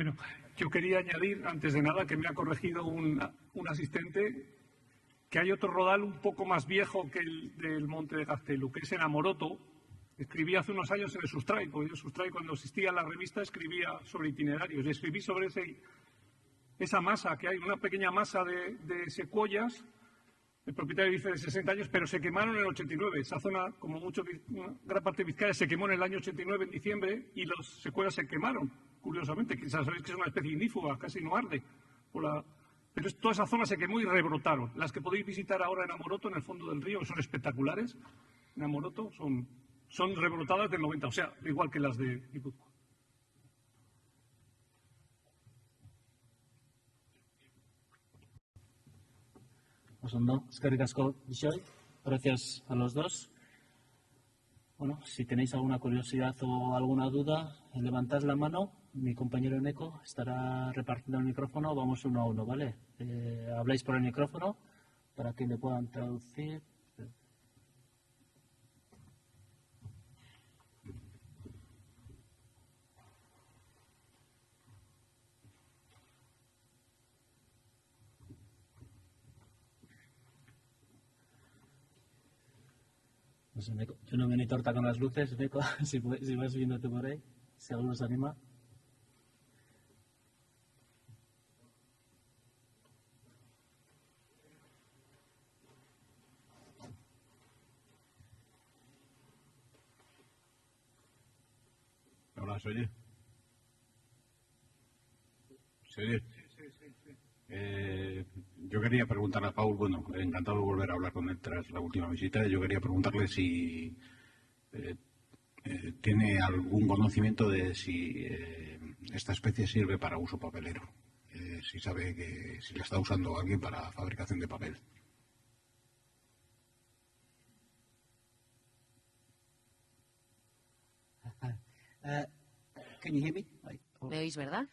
Bueno, yo quería añadir, antes de nada, que me ha corregido un asistente, que hay otro rodal un poco más viejo que el del Monte de Gaztelu, que es en Amoroto. Escribí hace unos años en el Sustrai, porque yo Sustrai, cuando existía la revista, escribía sobre itinerarios. Y escribí sobre esa masa, que hay una pequeña masa de secuoyas. El propietario dice de 60 años, pero se quemaron en el 89. Esa zona, como mucho, una gran parte de Vizcaya se quemó en el año 89, en diciembre, y las secuoyas se quemaron, curiosamente. Quizás sabéis que es una especie ignífuga, casi no arde. Pero toda esa zona se quemó y rebrotaron. Las que podéis visitar ahora en Amoroto, en el fondo del río, que son espectaculares, en Amoroto, son rebrotadas del 90, o sea, igual que las de Guipúzcoa. Eskerrik asko, Bixoy. Gracias a los dos. Bueno, si tenéis alguna curiosidad o alguna duda, levantad la mano. Mi compañero Neko estará repartiendo el micrófono. Vamos uno a uno, ¿vale? Habláis por el micrófono para que le puedan traducir. No sé, Neko, yo no me ni torta con las luces, Neko, si vas viéndote por ahí, si alguno se anima. Hola, ¿se oye? ¿Se oye? Yo quería preguntarle a Paul, bueno, encantado de volver a hablar con él tras la última visita. Yo quería preguntarle si tiene algún conocimiento de si esta especie sirve para uso papelero. Si sabe que si la está usando alguien para fabricación de papel. Can you hear me? ¿Me oís, verdad?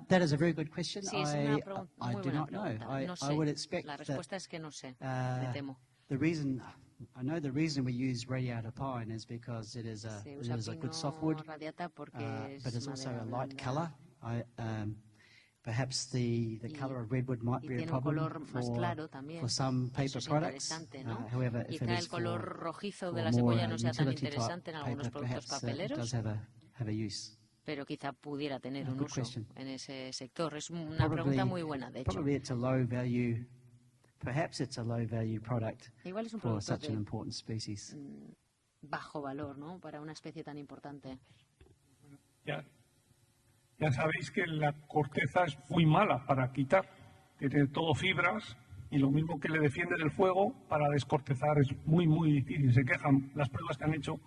That is a very good question. Sí, es una I muy do buena not know. pregunta. No I would sé. expect La respuesta es que no sé. that Me temo. the reason we use radiata pine is because it is Se usa a good pino softwood, radiata porque but es it's also madera a light blanda. color. Perhaps the color of redwood might Y be a tiene un problem color más claro también. for some Eso paper es products. interesante, ¿no? However, if it Quizá is el color for rojizo de for la more secuoya no sea tan utility type interesante en algunos paper, productos perhaps it does papeleros, have a use. pero quizá pudiera tener un Good uso question. en ese sector. Es una pregunta muy buena, de hecho. Probably it's a low value, perhaps it's a low value product Igual es un for producto such an de important species. bajo valor, ¿no? Para una especie tan importante. Ya sabéis que la corteza es muy mala para quitar, tiene todo fibras y lo mismo que le defiende del fuego, para descortezar es muy, muy difícil. Se quejan las pruebas que han hecho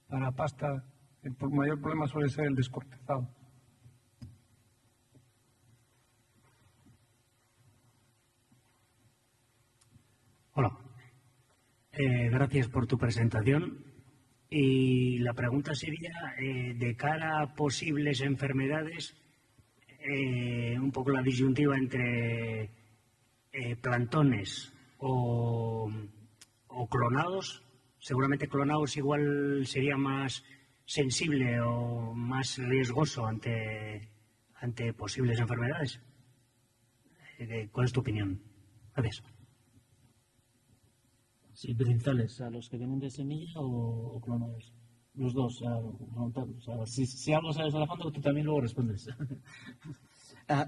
para pasta, el mayor problema suele ser el descortezado. Hola. Gracias por tu presentación. Y la pregunta sería, de cara a posibles enfermedades, un poco la disyuntiva entre plantones o clonados. Seguramente clonados igual sería más sensible o más riesgoso ante posibles enfermedades. ¿Cuál es tu opinión? Gracias. Sí, brinzales, a los que vienen de semilla o clonados. Los dos, si algo sabes de la fondo, tú también luego respondes.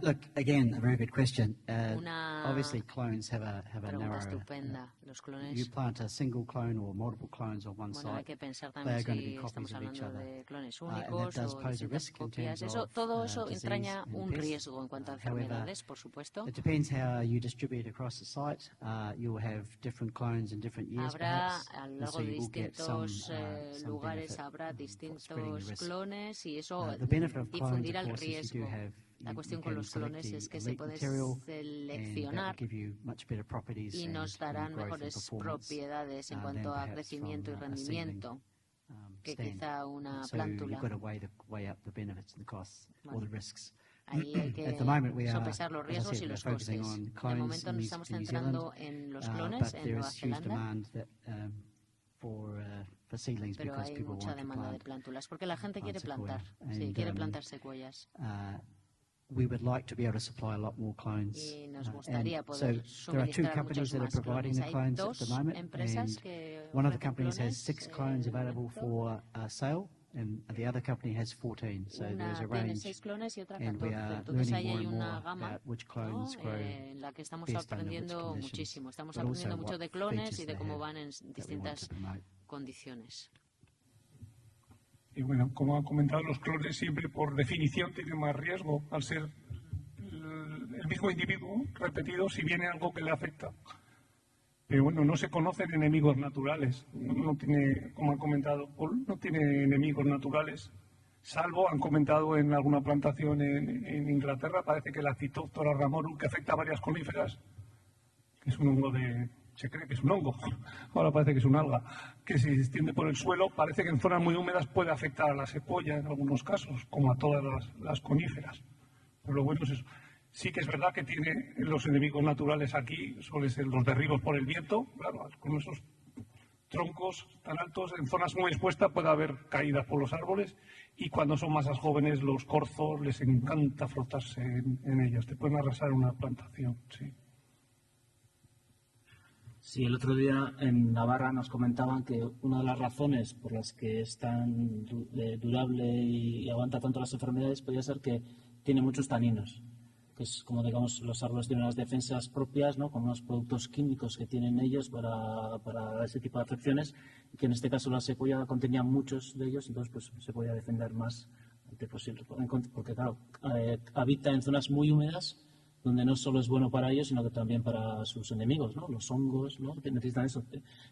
Look, again, a very good question. Una Obviously, clones have a pregunta narrow. estupenda. Los You clones, plant a single clone or multiple clones on one bueno, hay site. que pensar They también are going to si be copies estamos of each hablando other. de clones And that únicos does o pose a distintas risk in copias. terms Eso, of todo eso disease entraña and un pests. riesgo en cuanto a However, enfermedades, por supuesto. it depends how you distribute across the site. You'll have different clones in different years, Habrá perhaps, a lo and largo so de you will get some distintos lugares, benefit habrá for spreading the distintos risk. clones y eso The benefit of clones, difundirá of el course, is you do riesgo. have La you cuestión con can los select clones the es que se elite puede material, and that seleccionar will give you much better properties y nos and darán growth and mejores performance propiedades en than cuanto a perhaps crecimiento y from a seedling rendimiento que stand. quizá una So you've plántula. got to weigh up the benefits and the costs, all the risks. Ahí hay que At the moment, we are, sopesar los as I riesgos said, y we're los focusing costes. on De clones momento in nos New estamos in New Zealand, centrando en los clones but en there Nueva is huge Zelanda, demand for seedlings pero because hay people mucha want to demanda de plant plántulas porque la gente quiere sequoia. plantar, sí, And, quiere plantar secuoyas. we would like to be able to supply a lot more clones. Y nos And gustaría so poder there are two suministrar companies muchos that are más providing clones. the Hay clones at the dos moment, empresas and que one of the ofrecen companies has clones 6 clones de available momento. for sale, and the other company has 14. So there's Una a tiene range, 6 clones y otra and we 14. are Entonces ahí learning more hay and una more gama, about which ¿no? clones grow En la que estamos best under which aprendiendo conditions, muchísimo. Estamos but also aprendiendo mucho what de clones features y de they cómo have van en that we want distintas to promote. condiciones. Y bueno, como han comentado, los clones siempre por definición tienen más riesgo al ser el mismo individuo repetido si viene algo que le afecta. Pero bueno, no se conocen enemigos naturales. No tiene, como han comentado Paul, no tiene enemigos naturales. Salvo, han comentado en alguna plantación en Inglaterra, parece que la Phytophthora ramorum, que afecta a varias coníferas, que es un hongo se cree que es un hongo, ahora parece que es un alga, que se extiende por el suelo, parece que en zonas muy húmedas puede afectar a la secuoya en algunos casos, como a todas las coníferas. Pero lo bueno es eso. Sí que es verdad que tiene los enemigos naturales aquí, suelen ser los derribos por el viento, claro, con esos troncos tan altos, en zonas muy expuestas puede haber caídas por los árboles, y cuando son masas jóvenes, los corzos les encanta frotarse en ellos, te pueden arrasar una plantación, sí. Sí, el otro día en Navarra nos comentaban que una de las razones por las que es tan durable y aguanta tanto las enfermedades podría ser que tiene muchos taninos, que es como, digamos, los árboles tienen unas defensas propias, ¿no?, con unos productos químicos que tienen ellos para ese tipo de afecciones, y que en este caso la secuoya contenía muchos de ellos, entonces pues se podía defender más antes posible, porque claro, habita en zonas muy húmedas, donde no solo es bueno para ellos, sino que también para sus enemigos, ¿no? Los hongos, ¿no?, que necesitan eso,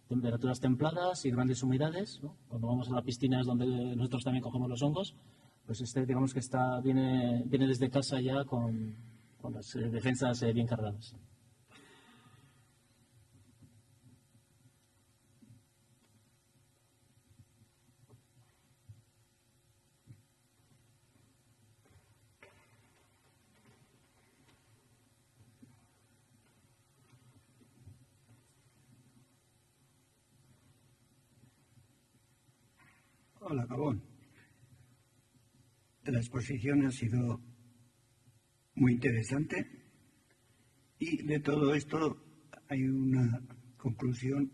temperaturas templadas y grandes humedades, ¿no? Cuando vamos a la piscina es donde nosotros también cogemos los hongos, pues digamos que viene desde casa ya con las defensas bien cargadas. Hola, Gabón. La exposición ha sido muy interesante y de todo esto hay una conclusión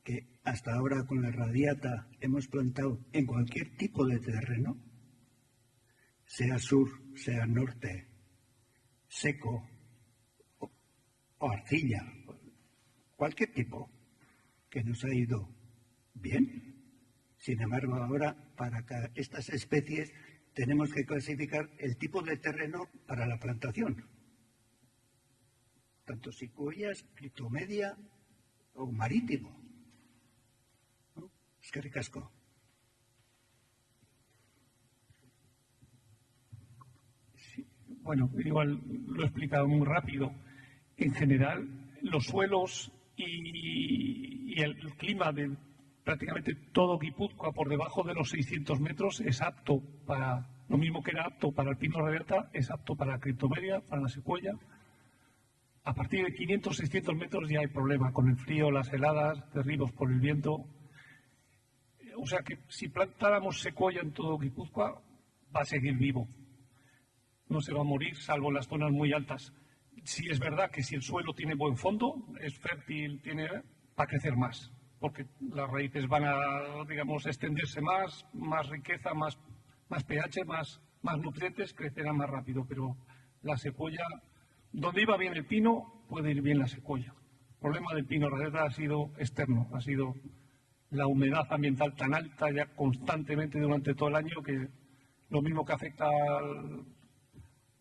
que hasta ahora con la radiata hemos plantado en cualquier tipo de terreno, sea sur, sea norte, seco o arcilla, cualquier tipo, que nos ha ido bien. Sin embargo, ahora para estas especies tenemos que clasificar el tipo de terreno para la plantación. Tanto secuoyas, criptomedia o marítimo. ¿No? Es que ricasco. Sí. Bueno, igual lo he explicado muy rápido. En general, los suelos y el clima de prácticamente todo Guipúzcoa por debajo de los 600 metros es apto para, lo mismo que era apto para el pino radiata, es apto para la criptomedia, para la secuoya. A partir de 500, 600 metros ya hay problema con el frío, las heladas, derribos por el viento. O sea que si plantáramos secuoya en todo Guipúzcoa, va a seguir vivo. No se va a morir, salvo en las zonas muy altas. Sí es verdad que si el suelo tiene buen fondo, es fértil, va a crecer más, porque las raíces van a, digamos, extenderse más riqueza, más pH, más nutrientes, crecerá más rápido. Pero la secuoya, donde iba bien el pino, puede ir bien la secuoya. El problema del pino radiata ha sido externo, ha sido la humedad ambiental tan alta ya constantemente durante todo el año, que lo mismo que afecta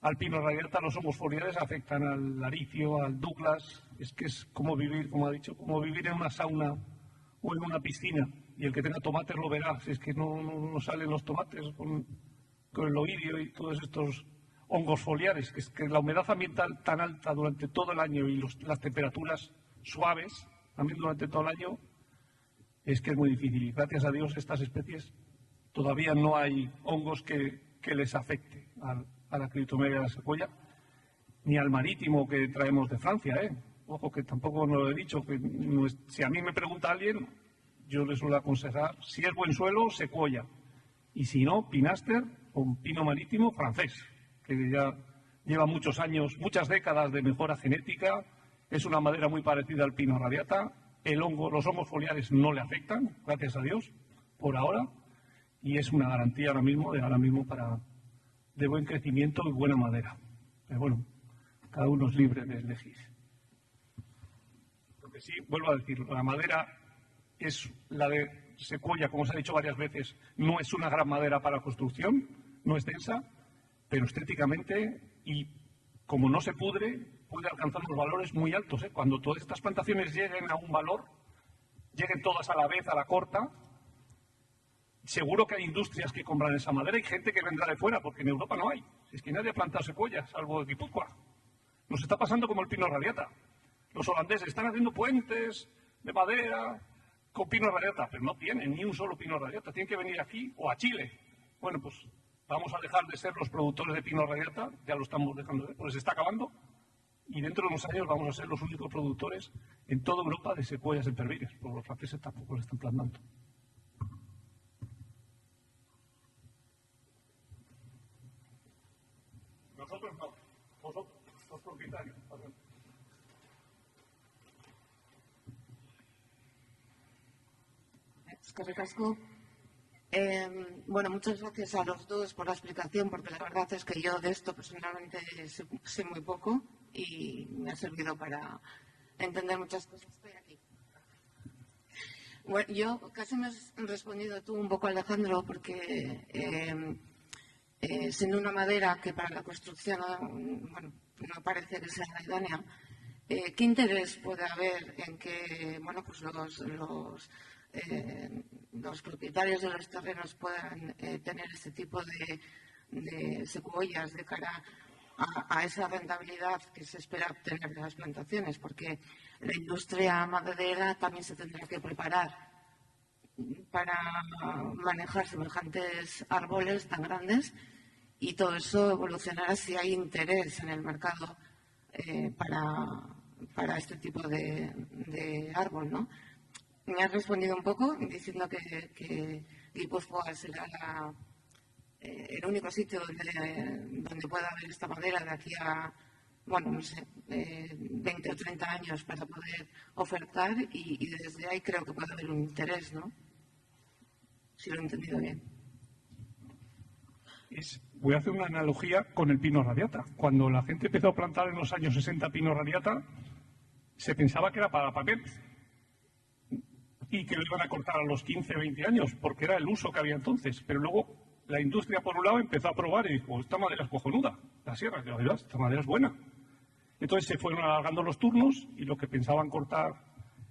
al pino radiata, los hongos foliares afectan al laricio, al Douglas. Es que es como vivir, como ha dicho, como vivir en una sauna o en una piscina, y el que tenga tomates lo verá. Si es que no salen los tomates con el oidio y todos estos hongos foliares, que es que la humedad ambiental tan alta durante todo el año y las temperaturas suaves también durante todo el año, es que es muy difícil. Y gracias a Dios estas especies todavía no hay hongos que les afecte a la criptomeria de la secuoya, ni al marítimo que traemos de Francia, Ojo, que tampoco no lo he dicho, que si a mí me pregunta alguien, yo le suelo aconsejar, si es buen suelo, secuoya, y si no, pinaster o pino marítimo francés, que ya lleva muchos años, muchas décadas de mejora genética, es una madera muy parecida al pino radiata, los hongos foliares no le afectan, gracias a Dios, por ahora, y es una garantía ahora mismo de buen crecimiento y buena madera. Pero bueno, cada uno es libre de elegir. Porque sí, vuelvo a decir, la madera es la de secuoya, como se ha dicho varias veces, no es una gran madera para construcción, no es densa, pero estéticamente y como no se pudre, puede alcanzar unos valores muy altos. Cuando todas estas plantaciones lleguen a un valor, lleguen todas a la vez, a la corta, seguro que hay industrias que compran esa madera y gente que vendrá de fuera, porque en Europa no hay. Es que nadie ha plantado secuoyas, salvo Guipúzcoa. Nos está pasando como el pino radiata. Los holandeses están haciendo puentes de madera con pino radiata, pero no tienen ni un solo pino radiata. Tienen que venir aquí o a Chile. Bueno, pues vamos a dejar de ser los productores de pino radiata, ya lo estamos dejando de ver, pues se está acabando. Y dentro de unos años vamos a ser los únicos productores en toda Europa de secuoyas sempervirens, porque los franceses tampoco lo están plantando. Nosotros no, vosotros, los propietarios. Eskerrik asko. Bueno, muchas gracias a los dos por la explicación, porque la verdad es que yo de esto personalmente sé muy poco y me ha servido para entender muchas cosas. Estoy aquí. Bueno, yo casi me has respondido tú un poco, Alejandro, porque siendo una madera que para la construcción bueno, no parece que sea la idónea, ¿qué interés puede haber en que bueno, pues los propietarios de los terrenos puedan tener este tipo de secuoyas de cara a esa rentabilidad que se espera obtener de las plantaciones? Porque la industria maderera también se tendrá que preparar para manejar semejantes árboles tan grandes y todo eso evolucionará si hay interés en el mercado para este tipo de árbol, ¿no? Me has respondido un poco diciendo que Guipúzcoa será el único sitio donde pueda haber esta madera de aquí a, bueno, no sé, 20 o 30 años para poder ofertar y desde ahí creo que puede haber un interés, ¿no? Si lo he entendido bien. Voy a hacer una analogía con el pino radiata. Cuando la gente empezó a plantar en los años 60 pino radiata, se pensaba que era para papel y que lo iban a cortar a los 15, 20 años, porque era el uso que había entonces. Pero luego la industria, por un lado, empezó a probar y dijo, esta madera es cojonuda, la sierra, la verdad, esta madera es buena. Entonces se fueron alargando los turnos y lo que pensaban cortar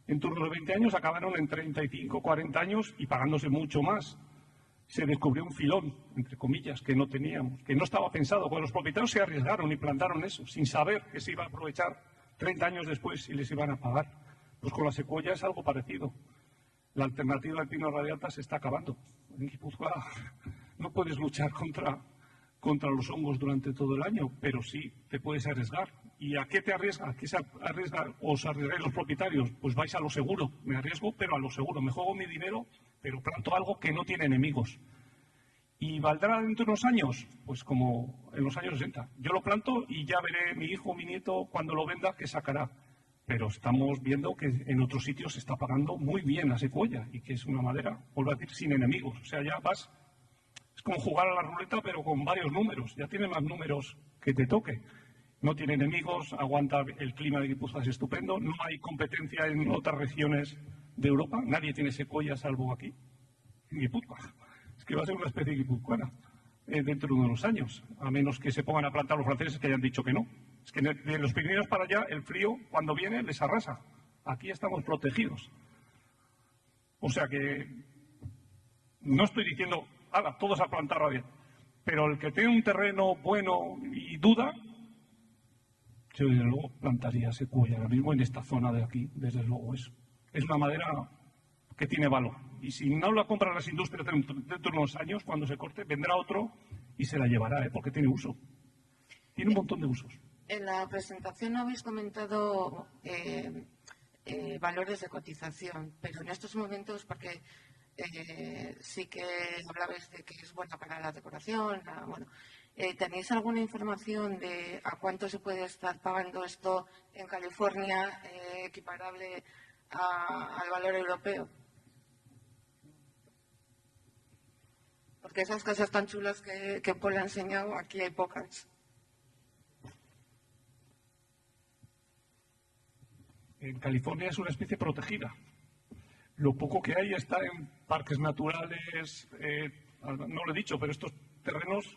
en turnos de 20 años acabaron en 35, 40 años y pagándose mucho más. Se descubrió un filón, entre comillas, que no teníamos, que no estaba pensado, porque los propietarios se arriesgaron y plantaron eso, sin saber que se iba a aprovechar 30 años después y les iban a pagar. Pues con la secuoya es algo parecido. La alternativa al pino radiata se está acabando. En Guipúzcoa no puedes luchar contra los hongos durante todo el año, pero sí te puedes arriesgar. ¿Y a qué te arriesgas? ¿A qué se arriesga? ¿Os arriesgáis los propietarios? Pues vais a lo seguro. Me arriesgo, pero a lo seguro. Me juego mi dinero, pero planto algo que no tiene enemigos. ¿Y valdrá dentro de unos años? Pues como en los años 60. Yo lo planto y ya veré mi hijo o mi nieto cuando lo venda qué sacará. Pero estamos viendo que en otros sitios se está pagando muy bien la secuoya y que es una madera, vuelvo a decir, sin enemigos. O sea, ya vas, es como jugar a la ruleta pero con varios números. Ya tiene más números que te toque. No tiene enemigos, aguanta el clima de Guipúzcoa, es estupendo. No hay competencia en otras regiones de Europa. Nadie tiene secuoya salvo aquí, en Guipúzcoa. Es que va a ser una especie guipuzcoana dentro de unos años, a menos que se pongan a plantar los franceses que hayan dicho que no. Es que de los Pirineos para allá el frío cuando viene les arrasa. Aquí estamos protegidos. O sea que no estoy diciendo, ¡hala, todos a plantar radiata! Pero el que tiene un terreno bueno y duda, yo desde luego plantaría secuoya ahora mismo en esta zona de aquí, desde luego es una madera que tiene valor. Y si no la compran las industrias dentro de unos años, cuando se corte, vendrá otro y se la llevará, porque tiene uso. Tiene un montón de usos. En la presentación no habéis comentado valores de cotización, pero en estos momentos, porque sí que hablabais de que es buena para la decoración, bueno, ¿Tenéis alguna información de a cuánto se puede estar pagando esto en California, equiparable al valor europeo? Porque esas casas tan chulas que Paul ha enseñado, aquí hay pocas. En California es una especie protegida. Lo poco que hay está en parques naturales, no lo he dicho, pero estos terrenos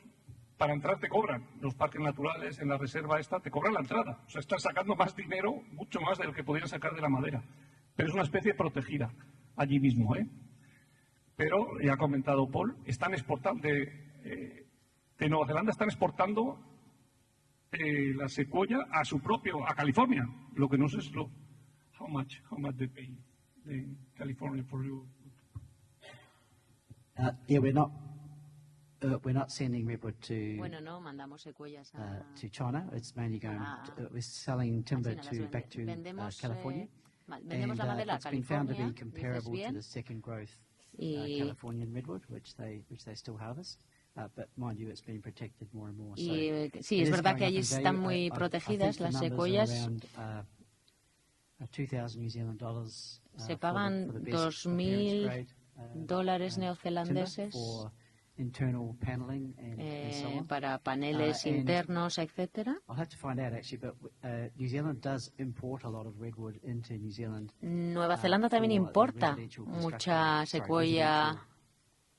para entrar te cobran. Los parques naturales, en la reserva esta, te cobran la entrada. O sea, están sacando más dinero, mucho más de lo que podrían sacar de la madera. Pero es una especie protegida allí mismo, ¿eh? Pero, ya ha comentado Paul, están exportando, de Nueva Zelanda están exportando la secuoya a California. Lo que no sé es how much they pay in California for you. Yeah, we're not sending redwood to Bueno, no mandamos secuoyas to China. It's mainly going. We're selling timber back to California. Vendemos la madera a It's been found to be California, dices comparable to bien. the second growth Y, Californian redwood, which they still harvest. But mind you, it's being protected more and more. So sí, it es is verdad going que up allí in value. están muy I think protegidas the las numbers are secuoyas. around, $2,000 New Zealand dollars, Se for pagan the best $2,000 appearance grade, timber neozelandeses for internal paneling and so on. para paneles and internos, etcétera. I'll have to find out actually, but New Zealand does import a lot of redwood into New Zealand. Nueva Zelanda también for the importa residential mucha construction- sorry, secuoya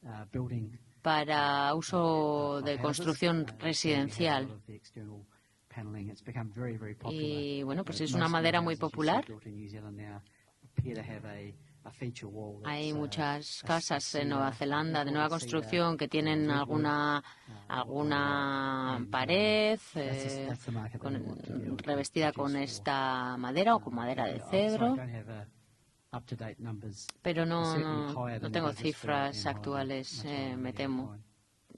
residential, building para uso of de houses. construcción So we have a residencial. lot of the external paneling. It's become very, very popular. Y bueno, pues es Most una of the madera muy houses you see popular. built in New Zealand now appear to have a feature wall Hay that's, muchas a casas en cedar, Nueva Zelanda de nueva imported cedar, construcción que tienen redwood, alguna and, pared that's the market that we want to be able to revestida con produce for. esta madera o con madera de But sorry, I cedro, don't have up-to-date numbers. pero They're no certainly higher than tengo the Douglas fir cifras and higher than- actuales, much higher than me the temo.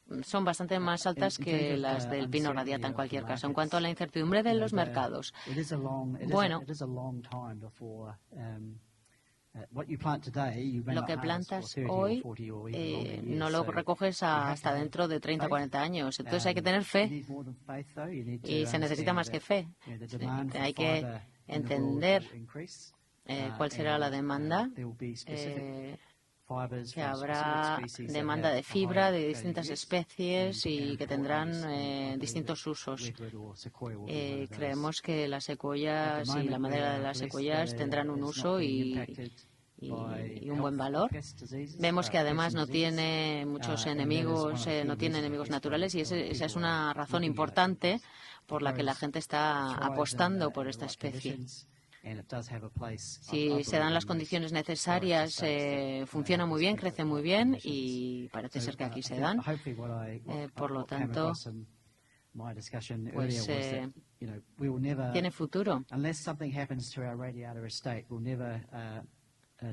pine. Son bastante más altas In que terms of las the del pino uncertainty radiata en of the cualquier caso. En cuanto a la markets, incertidumbre de you know, los mercados, it is a long time before what you plant today, you may lo not que harvest plantas for 30 or hoy 40 or even longer no years. lo So recoges you have to hasta have dentro de 30 o faith. 40 años. Entonces hay que tener You fe need more than faith, though. You need to y se necesita understand más que that, fe. you know, the demand for Hay que fibre in the world entender will increase, cuál será la and, demanda, there will be specific fibers que from habrá specific species that demanda have de a fibra higher de value distintas use, especies y and que for tendrán use, and I believe distintos that usos. redwood or sequoia will be one of those. Creemos que las At the secuoyas y la moment, madera we de are las blessed secuoyas that tendrán un it's uso not being y impacted by un buen health valor. pest diseases, Vemos que además pest no diseases. tiene muchos And that is one enemigos, of the no key tiene reasons, I enemigos guess, naturales y why esa es people una are razón looking at it, importante because por la que la it gente está thrives apostando in por the esta right especie. conditions, and it does have a place, I Si se believe, dan las in condiciones most necesarias, forests and states that funciona have muy these bien, temperate crece muy type bien conditions. y parece ser que So, aquí I se think dan. hopefully Por lo what came tanto, across in my discussion pues, earlier was that, you know, we will never, tiene futuro. unless something happens to our radiata estate, we'll never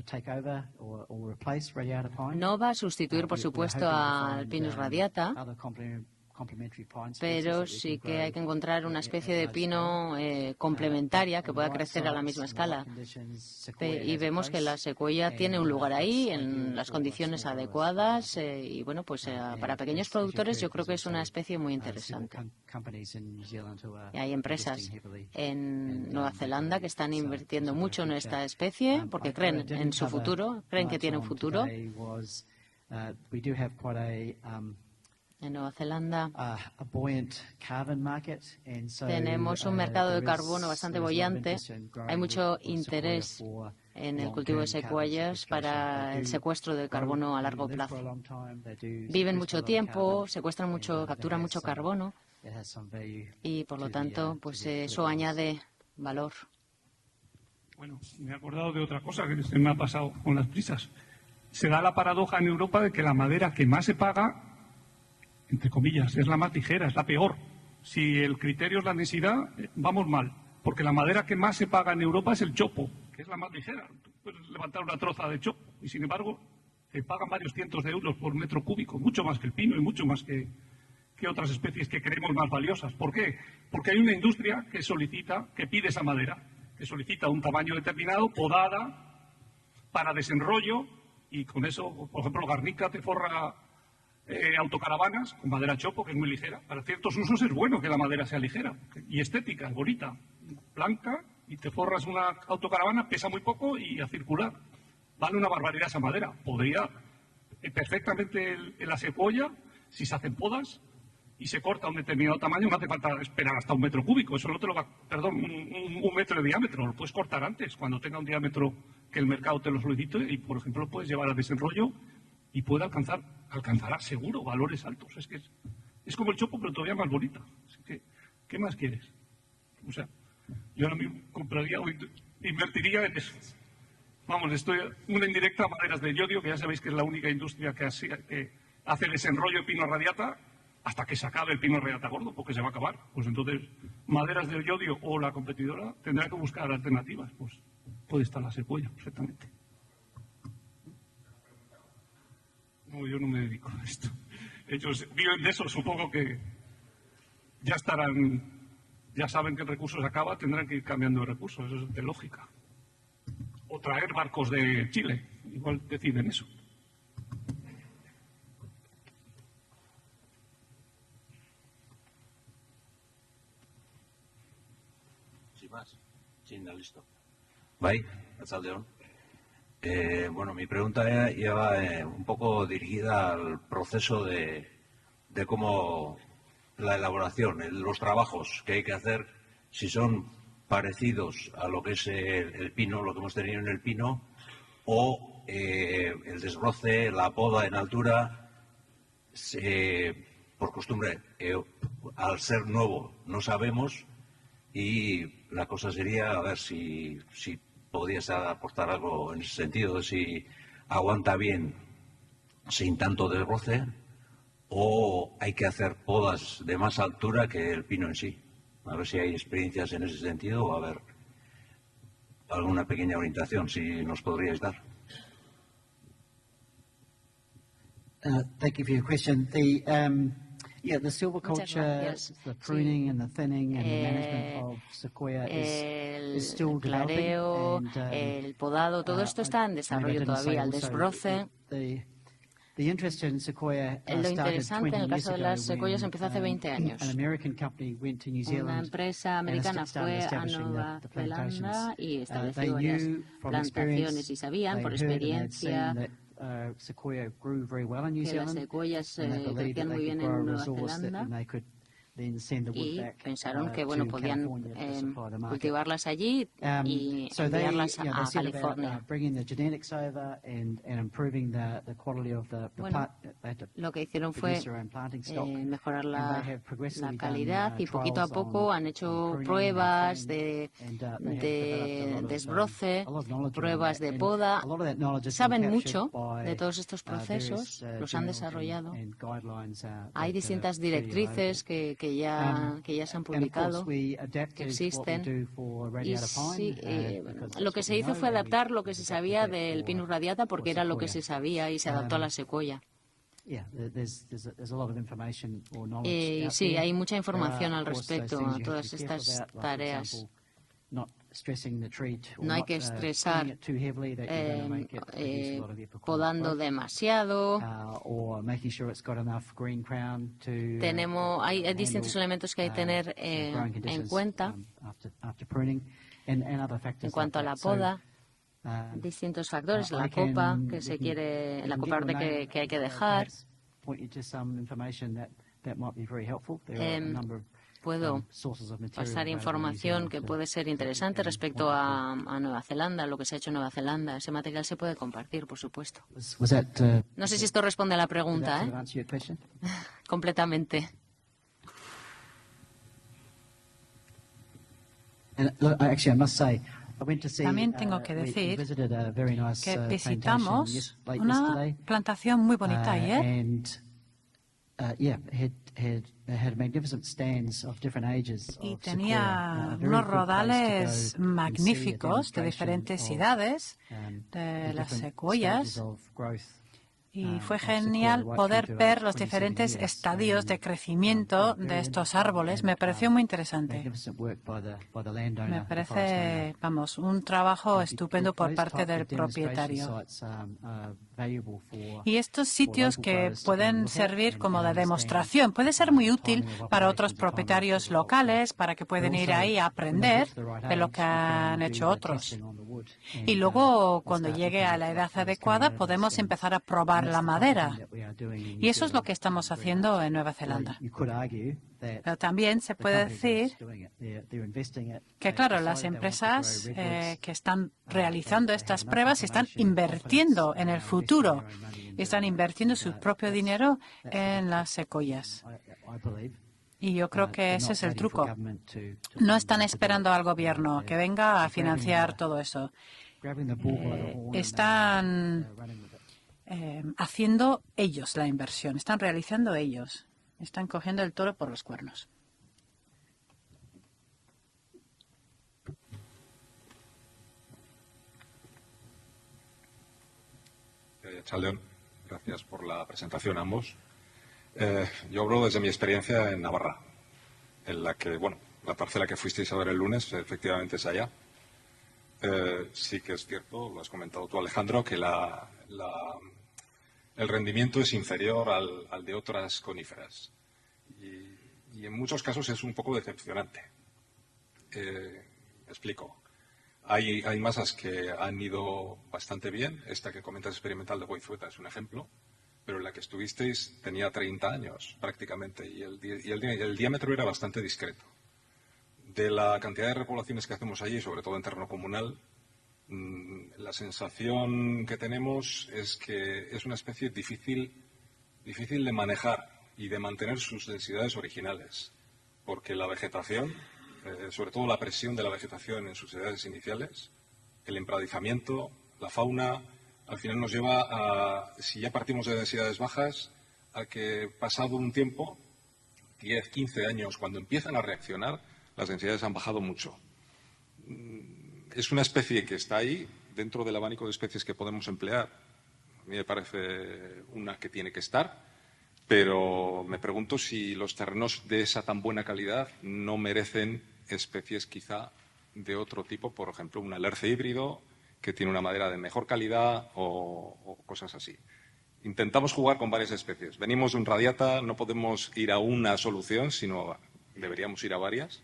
take over or replace radiata pine. No va a sustituir, por We're supuesto, hoping to al find, Pinus radiata, other complementary pine species pero that we sí can que hay grow que encontrar una at especie de large pino scale. complementaria que On pueda the right crecer a la sites, misma in the right escala. conditions, sequoia Y has a vemos que la place, secuoya tiene un and, lugar ahí it's en ideal las for condiciones small growers, adecuadas y bueno, pues para pequeños productores yo creo que es una especie muy interesante. Y hay empresas en Nueva Zelanda que están invirtiendo mucho en esta especie porque creen en su futuro, creen que tiene un futuro. En Nueva Zelanda tenemos un mercado de carbono bastante boyante. Hay mucho interés en el cultivo de secuoyas para el secuestro de carbono a largo plazo. Viven mucho tiempo, secuestran mucho, capturan mucho carbono y por lo tanto, pues eso añade valor. Bueno, me he acordado de otra cosa que se me ha pasado con las prisas. Se da la paradoja en Europa de que la madera que más se paga, entre comillas, es la más ligera, es la peor. Si el criterio es la densidad, vamos mal. Porque la madera que más se paga en Europa es el chopo, que es la más ligera. Tú puedes levantar una troza de chopo y, sin embargo, te pagan varios cientos de euros por metro cúbico, mucho más que el pino y mucho más que otras especies que creemos más valiosas. ¿Por qué? Porque hay una industria que solicita, que pide esa madera, que solicita un tamaño determinado, podada, para desenrollo, y con eso, por ejemplo, Garnica te forra autocaravanas con madera chopo, que es muy ligera. Para ciertos usos es bueno que la madera sea ligera y estética, bonita, blanca, y te forras una autocaravana, pesa muy poco y a circular. Vale una barbaridad esa madera. Podría perfectamente la secuoya, si se hacen podas y se corta a un determinado tamaño, no hace falta esperar hasta 1 metro cúbico. Eso no te lo va, perdón, un metro de diámetro. Lo puedes cortar antes, cuando tenga un diámetro que el mercado te lo solicite, y, por ejemplo, puedes llevar a desenrollo y puede alcanzará seguro valores altos. Es que es como el chopo, pero todavía más bonita. Así que, ¿qué más quieres? O sea, yo ahora mismo compraría o invertiría en eso. Vamos, estoy una indirecta a maderas de iodio, que ya sabéis que es la única industria que hace desenrollo de pino radiata hasta que se acabe el pino radiata gordo, porque se va a acabar. Pues entonces, maderas de iodio o la competidora tendrá que buscar alternativas. Pues puede estar la secuoya, perfectamente. No, yo no me dedico a esto. Ellos viven de eso, supongo que ya saben que el recurso se acaba, tendrán que ir cambiando de recursos, eso es de lógica. O traer barcos de Chile, igual deciden eso. Sin más, sin listo. Bye, Arratsaldeon. Bueno, mi pregunta iba un poco dirigida al proceso de cómo la elaboración, los trabajos que hay que hacer, si son parecidos a lo que es el pino, lo que hemos tenido en el pino, o el desbroce, la poda en altura, por costumbre, al ser nuevo no sabemos, y la cosa sería a ver si podías aportar algo en ese sentido, de si aguanta bien sin tanto desbroce o hay que hacer podas de más altura que el pino en sí. A ver si hay experiencias en ese sentido o a ver alguna pequeña orientación, si nos podríais dar. Thank you for your question. The silviculture, the pruning and the thinning and the management of sequoia is still clareo, developing. el podado, todo esto está en desarrollo todavía, el desbroce. Lo interesante en el caso de las secuoyas empezó hace 20 años. Una empresa americana fue a Nueva Zelanda y estableció varias plantaciones y sabían por experiencia que las secuoyas crecían muy bien en Nueva Zelanda y pensaron que podían cultivarlas allí y enviarlas a California. Lo que hicieron fue mejorar la calidad y poquito a poco han hecho pruebas de desbroce, pruebas de poda. Saben mucho de todos estos procesos, los han desarrollado. Hay distintas directrices que ya se han publicado, que existen. Y sí, lo que se hizo fue adaptar lo que se sabía del Pinus radiata porque era lo que se sabía y se adaptó a la secuoya. Sí, hay mucha información al respecto a todas estas tareas. No hay que estresar podando demasiado. Hay distintos elementos que hay que tener en cuenta. En cuanto a la poda, distintos factores, la copa que se quiere, la copa verde que hay que dejar. Puedo pasar información que puede ser interesante respecto a Nueva Zelanda, lo que se ha hecho en Nueva Zelanda. Ese material se puede compartir, por supuesto. No sé si esto responde a la pregunta, Completamente. También tengo que decir que visitamos una plantación muy bonita ayer. Y tenía unos rodales magníficos de diferentes edades de las secuoyas. Y fue genial poder ver los diferentes estadios de crecimiento de estos árboles. Me pareció muy interesante. Me parece, un trabajo estupendo por parte del propietario. Y estos sitios que pueden servir como de demostración, puede ser muy útil para otros propietarios locales, para que puedan ir ahí a aprender de lo que han hecho otros. Y luego, cuando llegue a la edad adecuada, podemos empezar a probar la madera. Y eso es lo que estamos haciendo en Nueva Zelanda. Pero también se puede decir que, claro, las empresas que están realizando estas pruebas están invirtiendo en el futuro, están invirtiendo su propio dinero en las secuoyas. Y yo creo que ese es el truco. No están esperando al gobierno que venga a financiar todo eso. Están haciendo ellos la inversión, están realizando ellos. Están cogiendo el toro por los cuernos. Chaldeón, gracias por la presentación a ambos. Yo hablo desde mi experiencia en Navarra, en la que, bueno, la parcela que fuisteis a ver el lunes efectivamente es allá. Sí que es cierto, lo has comentado tú, Alejandro, que el rendimiento es inferior al de otras coníferas. Y en muchos casos es un poco decepcionante. Me explico. Hay masas que han ido bastante bien. Esta que comentas experimental de Boizueta es un ejemplo. Pero en la que estuvisteis tenía 30 años prácticamente y el diámetro era bastante discreto. De la cantidad de repoblaciones que hacemos allí, sobre todo en terreno comunal, la sensación que tenemos es que es una especie difícil de manejar y de mantener sus densidades originales, porque la vegetación, sobre todo la presión de la vegetación en sus edades iniciales, el empradizamiento, la fauna, al final nos lleva a, si ya partimos de densidades bajas, a que pasado un tiempo, 10, 15 años, cuando empiezan a reaccionar, las densidades han bajado mucho. Es una especie que está ahí, dentro del abanico de especies que podemos emplear. A mí me parece una que tiene que estar, pero me pregunto si los terrenos de esa tan buena calidad no merecen especies quizá de otro tipo, por ejemplo, un alerce híbrido que tiene una madera de mejor calidad o cosas así. Intentamos jugar con varias especies. Venimos de un radiata, no podemos ir a una solución, sino deberíamos ir a varias.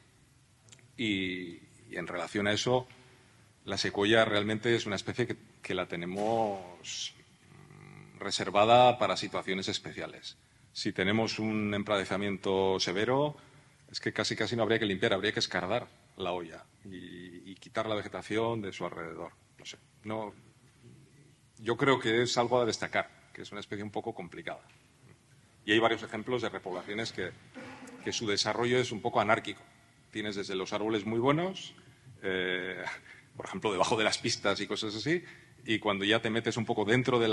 Y en relación a eso, la secuoya realmente es una especie que la tenemos reservada para situaciones especiales. Si tenemos un empradezamiento severo, es que casi no habría que limpiar, habría que escardar la olla y quitar la vegetación de su alrededor. No sé, yo creo que es algo a destacar, que es una especie un poco complicada. Y hay varios ejemplos de repoblaciones que su desarrollo es un poco anárquico. Tienes desde los árboles muy buenos, por ejemplo, debajo de las pistas y cosas así, y cuando ya te metes un poco dentro del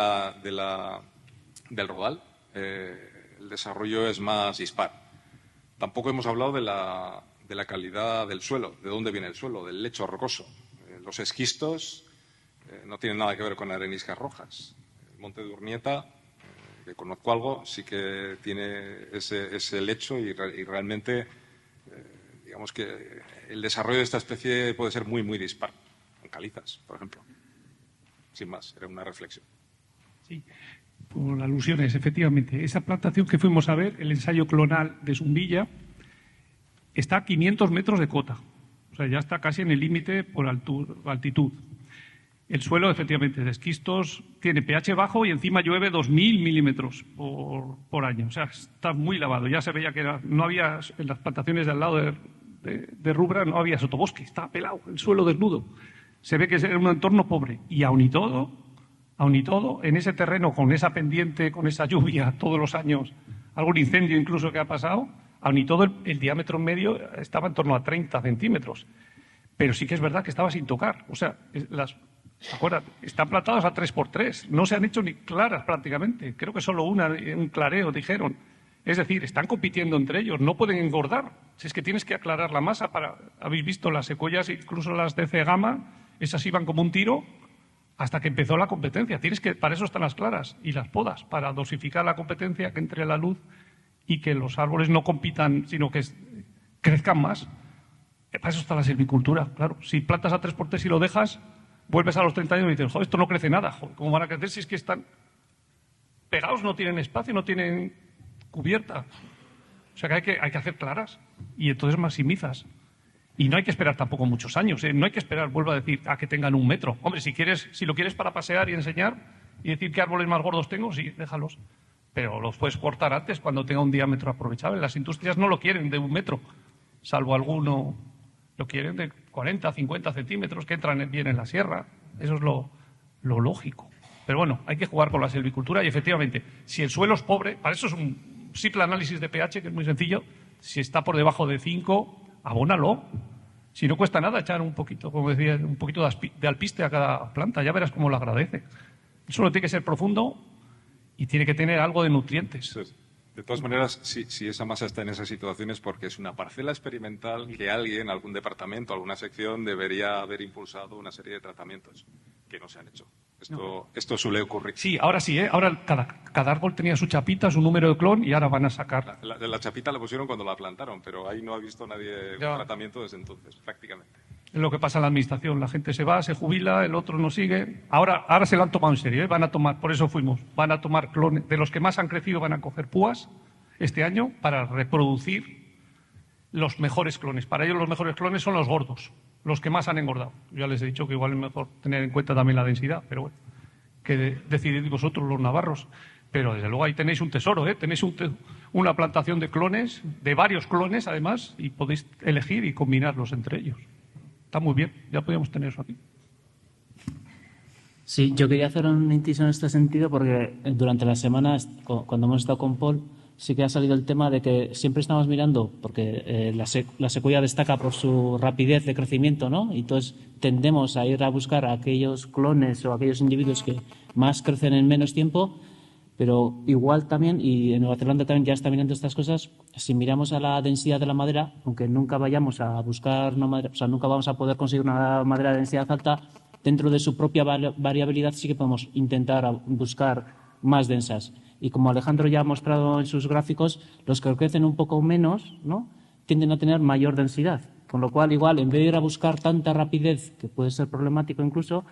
rodal, el desarrollo es más dispar. Tampoco hemos hablado de la calidad del suelo, de dónde viene el suelo, del lecho rocoso. Los esquistos no tienen nada que ver con areniscas rojas. El monte de Urnieta, que conozco algo, sí que tiene ese lecho y realmente, digamos que el desarrollo de esta especie puede ser muy, muy dispar. En calizas, por ejemplo. Sin más, era una reflexión. Sí, por alusiones, efectivamente. Esa plantación que fuimos a ver, el ensayo clonal de Zumbilla, está a 500 metros de cota. O sea, ya está casi en el límite por altitud. El suelo, efectivamente, es de esquistos, tiene pH bajo y encima llueve 2.000 milímetros por año. O sea, está muy lavado. Ya se veía que no había, en las plantaciones de al lado de Rubra, no había sotobosque, estaba pelado, el suelo desnudo. Se ve que es un entorno pobre. Y aun y todo, en ese terreno, con esa pendiente, con esa lluvia todos los años, algún incendio incluso que ha pasado, aun y todo el diámetro medio estaba en torno a 30 centímetros. Pero sí que es verdad que estaba sin tocar. O sea, están plantados a 3x3. No se han hecho ni claras prácticamente. Creo que solo un clareo, dijeron. Es decir, están compitiendo entre ellos. No pueden engordar. Si es que tienes que aclarar la masa habéis visto las secuoyas, incluso las de C Gamma, esas iban como un tiro hasta que empezó la competencia. Para eso están las claras y las podas, para dosificar la competencia, que entre la luz y que los árboles no compitan, sino que crezcan más. Para eso está la silvicultura, claro. Si plantas a 3x3 y lo dejas, vuelves a los 30 años y dices, joder, esto no crece nada. Joder, ¿cómo van a crecer si es que están pegados no tienen espacio, no tienen cubierta. O sea que hay que hacer claras y entonces maximizas. Y no hay que esperar tampoco muchos años, ¿eh? No hay que esperar, vuelvo a decir, a que tengan 1 metro. Hombre, si lo quieres para pasear y enseñar y decir qué árboles más gordos tengo, sí, déjalos. Pero los puedes cortar antes cuando tenga un diámetro aprovechable. Las industrias no lo quieren de 1 metro, salvo alguno lo quieren de 40, 50 centímetros que entran bien en la sierra. Eso es lo lógico. Pero bueno, hay que jugar con la silvicultura y efectivamente, si el suelo es pobre, para eso es un simple análisis de pH, que es muy sencillo. Si está por debajo de 5, abónalo. Si no cuesta nada echar un poquito, como decía, un poquito de alpiste a cada planta, ya verás cómo lo agradece. Eso no tiene que ser profundo y tiene que tener algo de nutrientes. De todas maneras, si esa masa está en esas situaciones, porque es una parcela experimental que alguien, algún departamento, alguna sección, debería haber impulsado una serie de tratamientos que no se han hecho. Esto suele ocurrir. Sí, ahora sí, ¿eh? Ahora cada árbol tenía su chapita, su número de clon y ahora van a sacar. La chapita la pusieron cuando la plantaron, pero ahí no ha visto nadie tratamiento desde entonces, prácticamente. Es lo que pasa en la administración. La gente se va, se jubila, el otro no sigue. Ahora se lo han tomado en serio, ¿eh? Van a tomar, por eso fuimos, van a tomar clones. De los que más han crecido van a coger púas este año para reproducir los mejores clones. Para ellos los mejores clones son los gordos, los que más han engordado. Ya les he dicho que igual es mejor tener en cuenta también la densidad, pero bueno, que decidid vosotros los navarros. Pero desde luego ahí tenéis un tesoro, ¿eh? Tenéis una plantación de clones, de varios clones además, y podéis elegir y combinarlos entre ellos. Está muy bien, ya podríamos tener eso aquí. Sí, yo quería hacer un inciso en este sentido porque durante la semana, cuando hemos estado con Paul, sí que ha salido el tema de que siempre estamos mirando, porque la secuoya destaca por su rapidez de crecimiento, ¿no? Y entonces tendemos a ir a buscar a aquellos clones o aquellos individuos que más crecen en menos tiempo, pero igual también, y en Nueva Zelanda también ya está mirando estas cosas, si miramos a la densidad de la madera, aunque nunca vayamos a buscar una madera, o sea, nunca vamos a poder conseguir una madera de densidad alta, dentro de su propia variabilidad sí que podemos intentar buscar más densas. Y como Alejandro ya ha mostrado en sus gráficos, los que crecen un poco menos, ¿no?, tienden a tener mayor densidad. Con lo cual, igual, en vez de ir a buscar tanta rapidez, que puede ser problemático incluso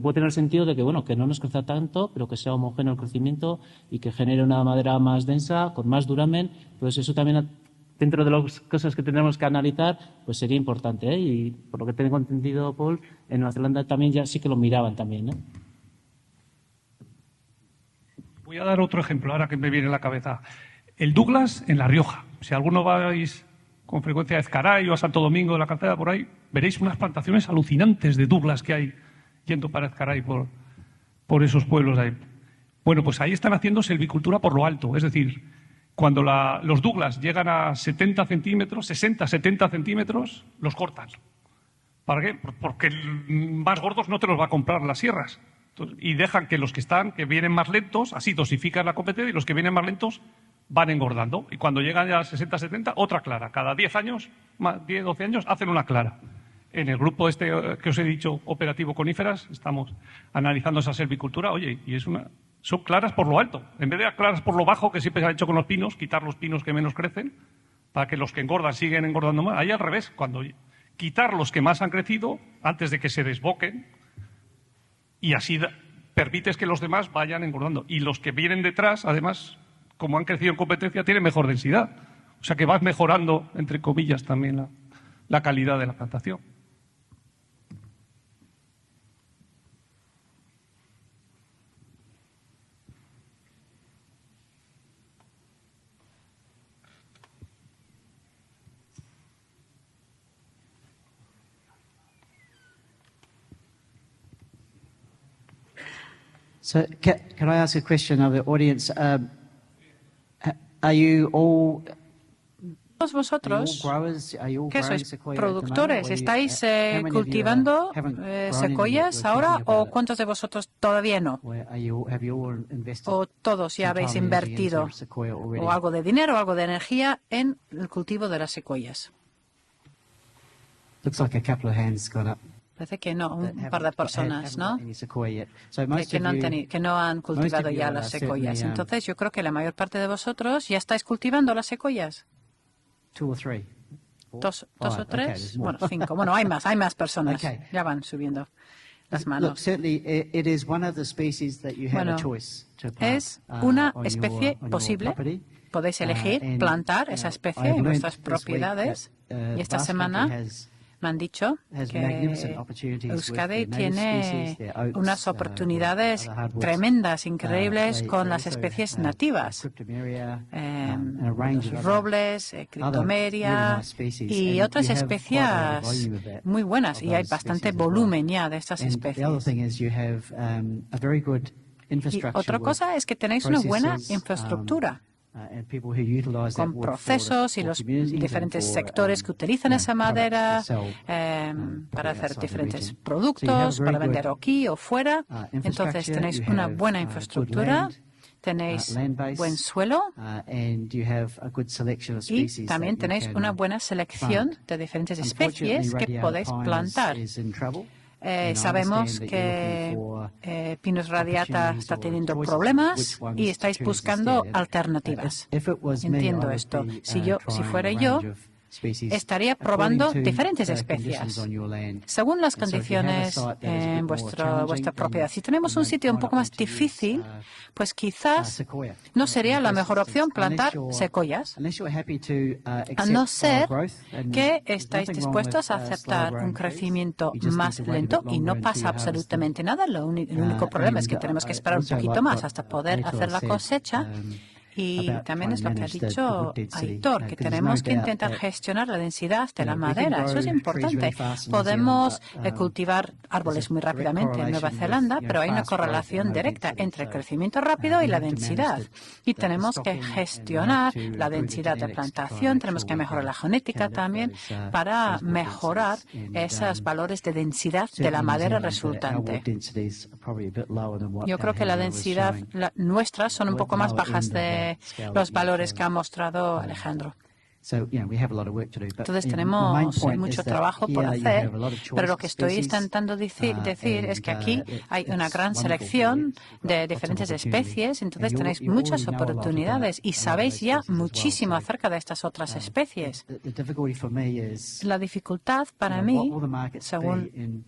puede tener sentido de que, bueno, que no nos crezca tanto, pero que sea homogéneo el crecimiento y que genere una madera más densa, con más duramen. Pues eso también, dentro de las cosas que tendremos que analizar, pues sería importante, ¿eh? Y por lo que tengo entendido, Paul, en Nueva Zelanda también ya sí que lo miraban también, ¿eh? Voy a dar otro ejemplo ahora que me viene a la cabeza. El Douglas en La Rioja. Si alguno vais con frecuencia a Ezcaray o a Santo Domingo de la Calzada, por ahí, veréis unas plantaciones alucinantes de Douglas que hay yendo para Ezcaray por esos pueblos de ahí. Bueno, pues ahí están haciendo silvicultura por lo alto. Es decir, cuando los Douglas llegan a 70 centímetros, 60, 70 centímetros, los cortan. ¿Para qué? Porque más gordos no te los va a comprar las sierras. Entonces, y dejan que los que vienen más lentos, así dosifican la competencia, y los que vienen más lentos van engordando. Y cuando llegan ya a 60, 70, otra clara. Cada 10 años, 10, 12 años, hacen una clara. En el grupo que os he dicho, operativo coníferas, estamos analizando esa silvicultura. Oye, y son claras por lo alto. En vez de claras por lo bajo, que siempre se ha hecho con los pinos, quitar los pinos que menos crecen, para que los que engordan siguen engordando más. Ahí al revés, cuando quitar los que más han crecido, antes de que se desboquen, y así permites que los demás vayan engordando. Y los que vienen detrás, además, como han crecido en competencia, tienen mejor densidad. O sea que vas mejorando, entre comillas, también la calidad de la plantación. So can I ask a question of the audience? Are you all Todos vosotros, ¿qué sois? ¿Productores? ¿Estáis cultivando secuoyas ahora o cuántos de vosotros todavía no? ¿O todos ya habéis invertido o algo de dinero o algo de energía en el cultivo de las secuoyas? Looks like a couple of hands gone up. Parece que no, un par de personas, ¿no? Que no han cultivado ya las secuoyas. Entonces, yo creo que la mayor parte de vosotros ya estáis cultivando las secuoyas. ¿Dos o tres? Bueno, 5. Bueno, hay más personas. Ya van subiendo. las manos. Bueno, es una especie posible. Podéis elegir plantar esa especie en vuestras propiedades. Y esta semana me han dicho que Euskadi tiene unas oportunidades tremendas, increíbles con las especies nativas. Los robles, Cryptomeria y otras especies muy buenas. Y hay bastante volumen ya de estas especies. Y otra cosa es que tenéis una buena infraestructura con procesos y los diferentes sectores que utilizan esa madera para hacer diferentes productos, para vender aquí o fuera. Entonces tenéis una buena infraestructura, tenéis buen suelo y también tenéis una buena selección de diferentes especies que podéis plantar. Sabemos que Pinus radiata está teniendo problemas y estáis buscando alternativas. Entiendo esto. Si fuera yo, estaría probando diferentes especies según las condiciones en vuestra propiedad. Si tenemos un sitio un poco más difícil, pues quizás no sería la mejor opción plantar secoyas, a no ser que estáis dispuestos a aceptar un crecimiento más lento y no pasa absolutamente nada. El único problema es que tenemos que esperar un poquito más hasta poder hacer la cosecha. Y también es lo que ha dicho Aitor, que tenemos que intentar gestionar la densidad de la madera. Eso es importante. Podemos cultivar árboles muy rápidamente en Nueva Zelanda, pero hay una correlación directa entre el crecimiento rápido y la densidad. Y tenemos que gestionar la densidad de plantación, tenemos que mejorar la genética también para mejorar esos valores de densidad de la madera resultante. Yo creo que la densidad nuestras son un poco más bajas de los valores que ha mostrado Alejandro. Entonces tenemos mucho trabajo por hacer, pero lo que estoy intentando decir es que aquí hay una gran selección de diferentes especies, entonces tenéis muchas oportunidades y sabéis ya muchísimo acerca de estas otras especies. La dificultad para mí, según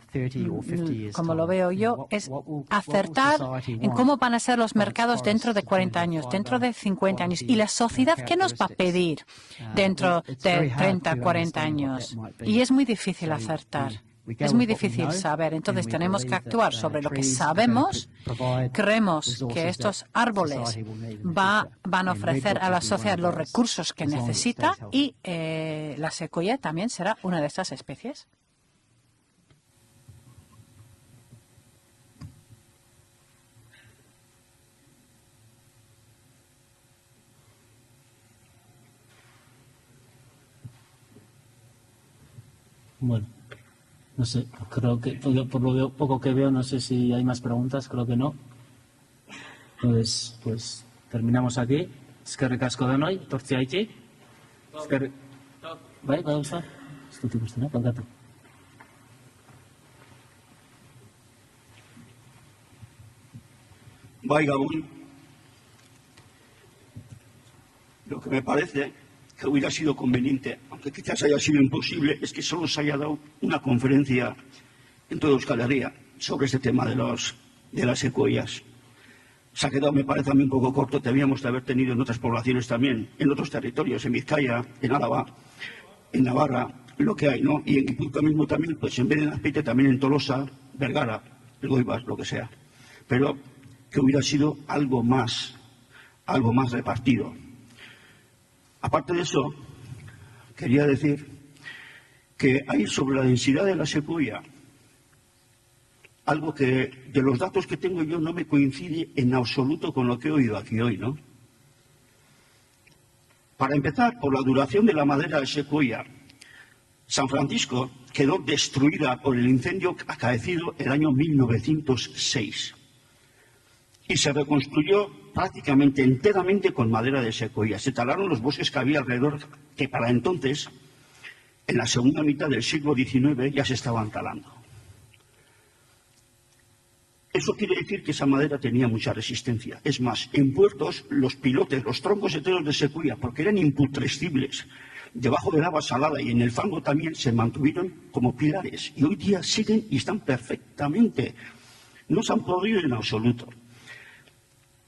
como lo veo yo, es acertar en cómo van a ser los mercados dentro de 40 años, dentro de 50 años y la sociedad qué nos va a pedir dentro de 30, 40 años. Y es muy difícil acertar. Es muy difícil saber. Entonces tenemos que actuar sobre lo que sabemos. Creemos que estos árboles van a ofrecer a la sociedad los recursos que necesita y la secoya también será una de estas especies. Bueno, no sé, creo que por lo poco que veo, no sé si hay más preguntas, creo que no. Entonces, pues terminamos aquí. Eskerrik asko denoi, tortziaitzi. Bai, badauza? Ez dut ikusten, barkatu. Bai, Gabón. Lo que me parece que hubiera sido conveniente, aunque quizás haya sido imposible, es que solo se haya dado una conferencia en toda Euskal Herria sobre este tema de las secuoyas. Se ha quedado, me parece a mí, un poco corto. Debíamos de haber tenido en otras poblaciones también, en otros territorios, en Vizcaya, en Álava, en Navarra, lo que hay, ¿no? Y en Guipúzcoa mismo también, pues en vez de en Azpeitia, también en Tolosa, Vergara, Elgoibar, lo que sea. Pero que hubiera sido algo más repartido. Aparte de eso, quería decir que hay sobre la densidad de la secuoya algo que de los datos que tengo yo no me coincide en absoluto con lo que he oído aquí hoy, ¿no? Para empezar, por la duración de la madera de secuoya, San Francisco quedó destruida por el incendio acaecido el año 1906 y se reconstruyó prácticamente enteramente con madera de secuoya. Se talaron los bosques que había alrededor, que para entonces, en la segunda mitad del siglo XIX, ya se estaban talando. Eso quiere decir que esa madera tenía mucha resistencia. Es más, en puertos, los pilotes, los troncos enteros de secuoya, porque eran imputrescibles, debajo del agua salada y en el fango también se mantuvieron como pilares y hoy día siguen y están perfectamente. No se han podrido en absoluto.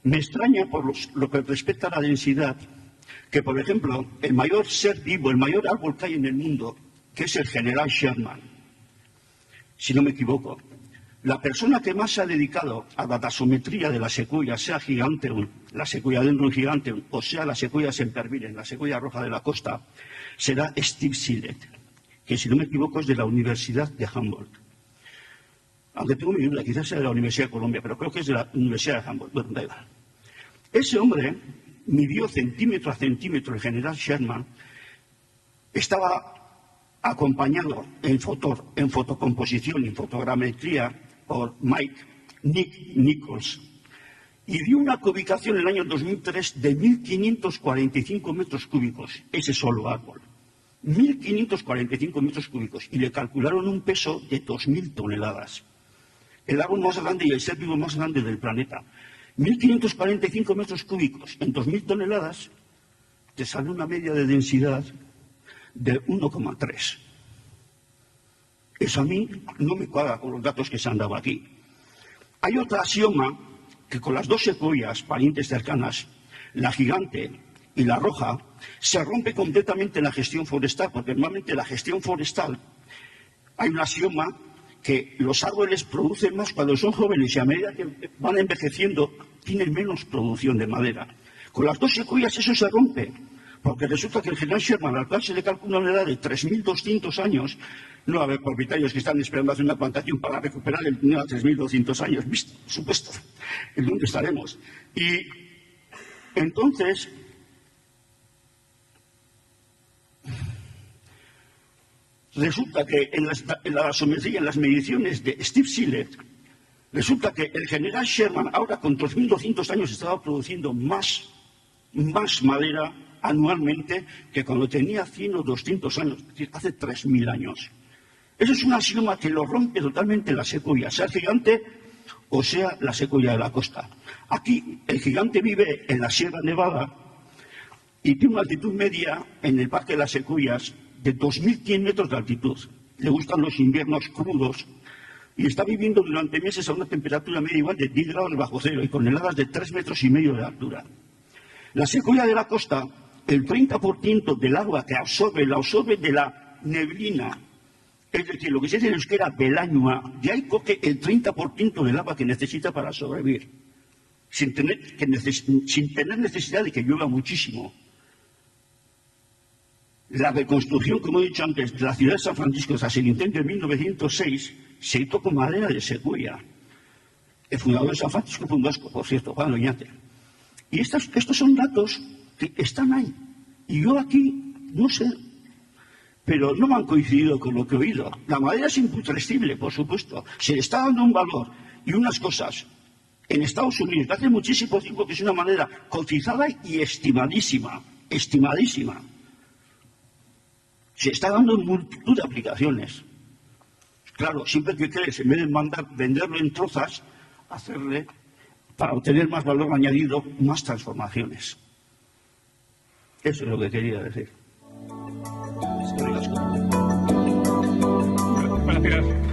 Me extraña por lo que respecta a la densidad que, por ejemplo, el mayor ser vivo, el mayor árbol que hay en el mundo, que es el general Sherman, si no me equivoco, la persona que más se ha dedicado a la taxometría de la secuoya, sea giganteum, la secuoya dendron giganteum, o sea la secuoya sempervirens, la secuoya roja de la costa, será Steve Sillett, que si no me equivoco es de la Universidad de Humboldt. Aunque tengo mi duda, quizás sea de la Universidad de Colombia, pero creo que es de la Universidad de Humboldt. Bueno, da igual. Ese hombre midió centímetro a centímetro el general Sherman, estaba acompañado en fotocomposición y en fotogrametría por Nick Nichols, y dio una cubicación en el año 2003 de 1.545 metros cúbicos, ese solo árbol. 1.545 metros cúbicos, y le calcularon un peso de 2.000 toneladas. El árbol más grande y el ser vivo más grande del planeta. 1.545 metros cúbicos en 2.000 toneladas, te sale una media de densidad de 1,3. Eso a mí no me cuadra con los datos que se han dado aquí. Hay otra axioma que con las dos secuoyas parientes cercanas, la gigante y la roja, se rompe completamente en la gestión forestal, porque normalmente la gestión forestal hay un axioma que los árboles producen más cuando son jóvenes y a medida que van envejeciendo tienen menos producción de madera. Con las dos secuoyas eso se rompe, porque resulta que el general Sherman, al cual se le calcula una edad de 3.200 años, no va a haber propietarios que están esperando hacer una plantación para recuperar el dinero a 3.200 años, visto, por supuesto, en dónde estaremos. Y entonces, resulta que en la taxometría, en las mediciones de Steve Sillett, resulta que el general Sherman, ahora con 2.200 años, estaba produciendo más madera anualmente que cuando tenía 100 o 200 años, es decir, hace 3.000 años. Eso es un axioma que lo rompe totalmente la secuoya, sea el gigante o sea la secuoya de la costa. Aquí el gigante vive en la Sierra Nevada y tiene una altitud media en el Parque de las Secuoyas de 2.100 metros de altitud. Le gustan los inviernos crudos y está viviendo durante meses a una temperatura media igual de 10 grados bajo cero y con heladas de 3,5 metros de altura. La secuoya de la costa, el 30% del agua que absorbe, la absorbe de la neblina. Es decir, lo que se dice en euskera belañua, de ahí coge el 30% del agua que necesita para sobrevivir, sin tener necesidad de que llueva muchísimo. La reconstrucción, como he dicho antes, de la ciudad de San Francisco tras el incendio de 1906 se hizo con madera de secuoya. El fundador de San Francisco fue un vasco, por cierto, Juan Oñate. Y estos son datos que están ahí. Y yo aquí, no sé, pero no me han coincidido con lo que he oído. La madera es imputrescible, por supuesto. Se le está dando un valor y unas cosas en Estados Unidos, hace muchísimo tiempo, que es una madera cotizada y estimadísima. Estimadísima. Se está dando en multitud de aplicaciones. Claro, siempre que crees, en vez de venderlo en trozas, hacerle, para obtener más valor añadido, más transformaciones. Eso es lo que quería decir. Gracias.